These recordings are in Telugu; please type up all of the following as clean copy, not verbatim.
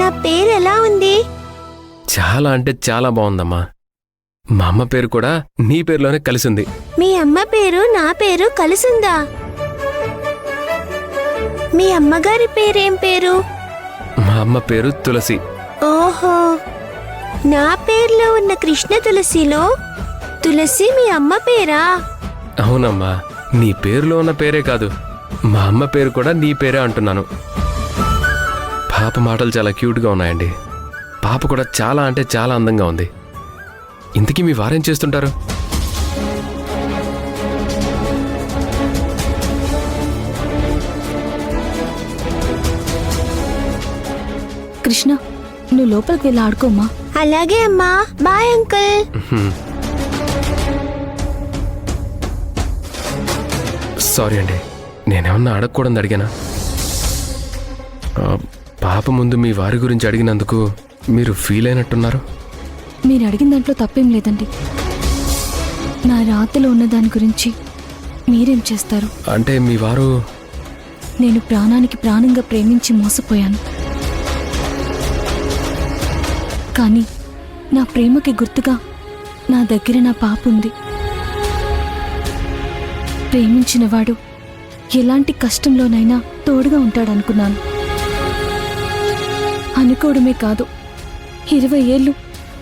నా పేరు ఎలా ఉంది? చాలా అంటే చాలా బాగుందమ్మా. మా అమ్మ పేరు కూడా నీ పేరులోనే కలిసింది. మీ అమ్మ పేరు నా పేరు కలిసిందా? మీ అమ్మగారి పేరేం పేరు? మా అమ్మ పేరు తులసి. ఓహో, నా పేరులో ఉన్న కృష్ణ తులసిలో తులసి మీ అమ్మ పేరా? అవునమ్మా, నీ పేరులో ఉన్న పేరే కాదు, మా అమ్మ పేరు కూడా నీ పేరే అంటున్నాను. పాప మాటలు చాలా క్యూట్గా ఉన్నాయండి. పాప కూడా చాలా అంటే చాలా అందంగా ఉంది. ఇంతకీ మీ వారేం చేస్తుంటారు? కృష్ణ, నువ్వు లోపలికి వెళ్ళి ఆడుకోమ్మా. అలాగే అమ్మా, బాయ్ అంకుల్. సారీ అండి, నేనేమన్నా అడగకూడదు అడిగానా? పాప ముందు మీ వారి గురించి అడిగినందుకు మీరు ఫీల్ అయినట్టున్నారు. మీరు అడిగిన దాంట్లో తప్పేం లేదండి. నా రాతలో ఉన్న దాని గురించి మీరేం చేస్తారు? అంటే మీ వారు... నేను ప్రాణానికి ప్రాణంగా ప్రేమించి మోసపోయాను. కానీ నా ప్రేమకి గుర్తుగా నా దగ్గర నా పాప ఉంది. ప్రేమించినవాడు ఎలాంటి కష్టంలోనైనా తోడుగా ఉంటాడనుకున్నాను. అనుకోవడమే కాదు, 20 ఏళ్ళు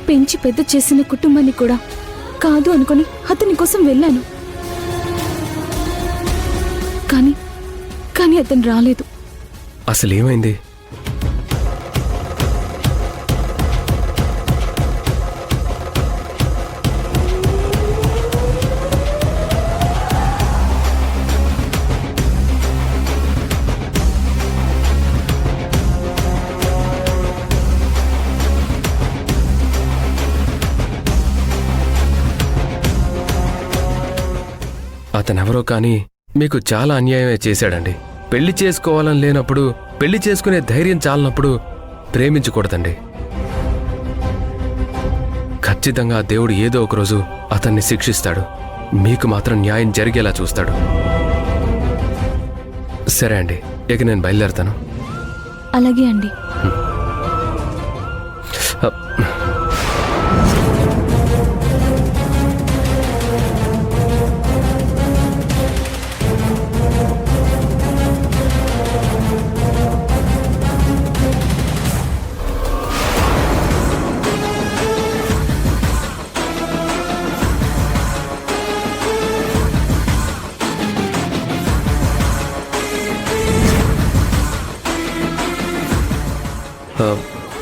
పెంచి పెద్ద చేసిన కుటుంబాన్ని కూడా కాదు అనుకొని అతని కోసం వెళ్ళాను. కానీ అతను రాలేదు. అసలేమైంది? అతనెవరో కానీ మీకు చాలా అన్యాయమే చేశాడండి. పెళ్లి చేసుకోవాలని లేనప్పుడు, పెళ్లి చేసుకునే ధైర్యం చాలనప్పుడు ప్రేమించకూడదండి. ఖచ్చితంగా దేవుడు ఏదో ఒకరోజు అతన్ని శిక్షిస్తాడు. మీకు మాత్రం న్యాయం జరిగేలా చూస్తాడు. సరే అండి, ఇక నేను బయలుదేరుతాను. అలాగే అండి.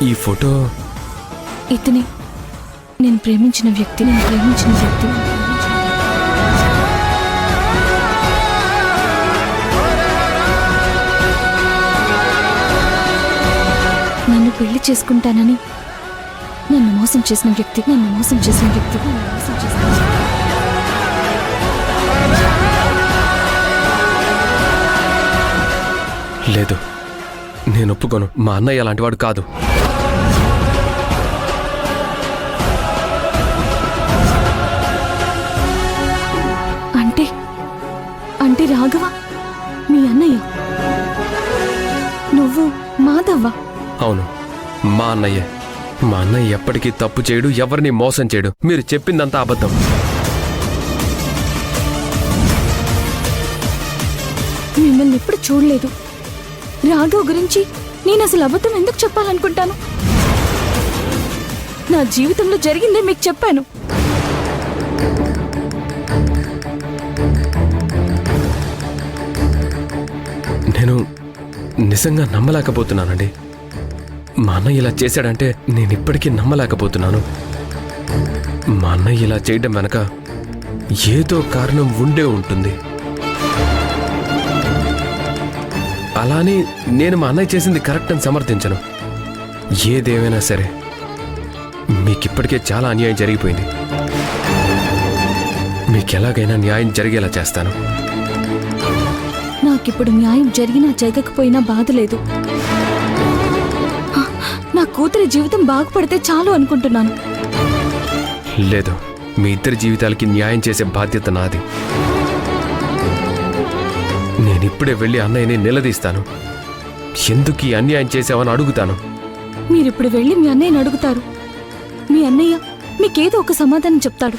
ఈ ఫోటో ఇతనే నేను ప్రేమించిన వ్యక్తి. నన్ను పెళ్లి చేసుకుంటానని నన్ను మోసం చేసిన వ్యక్తి. లేదు, నేను ఒప్పుకోను. మా అన్నయ్య అలాంటివాడు కాదు. అంటే రాఘవ మీ అన్నయ్య? నువ్వు మాధవ్వా? అవును, మా అన్నయ్య. మా అన్నయ్య ఎప్పటికీ తప్పు చేయడు, ఎవరిని మోసం చేయడు. మీరు చెప్పిందంతా అబద్ధం. మిమ్మల్ని ఎప్పుడు చూడలేదు. రాఘవ్ గురించి నేను అసలు అబద్ధం ఎందుకు చెప్పాలనుకుంటాను? నా జీవితంలో జరిగిందే మీకు చెప్పాను. నేను నిజంగా నమ్మలేకపోతున్నానండి. మా అన్నయ్య ఇలా చేశాడంటే నేను ఇప్పటికీ నమ్మలేకపోతున్నాను. మా అన్నయ్య ఇలా చేయడం వెనక ఏదో కారణం ఉండే ఉంటుంది. అలాని నేను మా అన్నయ్య చేసింది కరెక్ట్ అని సమర్థించను. ఏదేమైనా సరే మీకిప్పటికే చాలా అన్యాయం జరిగిపోయింది. మీకెలాగైనా న్యాయం జరిగేలా చేస్తాను. నాకిప్పుడు న్యాయం జరిగినా జరగకపోయినా బాధ లేదు. నా కూతురి జీవితం బాగుపడితే చాలు అనుకుంటున్నాను. లేదు, మీ ఇద్దరి జీవితాలకి న్యాయం చేసే బాధ్యత నాది. నేనిప్పుడే వెళ్ళి అన్నయ్యని నిలదీస్తాను. ఎందుకు ఈ అన్యాయం చేశావని అడుగుతాను. మీరిప్పుడు వెళ్ళి మీ అన్నయ్యని అడుగుతారు. మీ అన్నయ్య మీకేదో ఒక సమాధానం చెప్తాడు.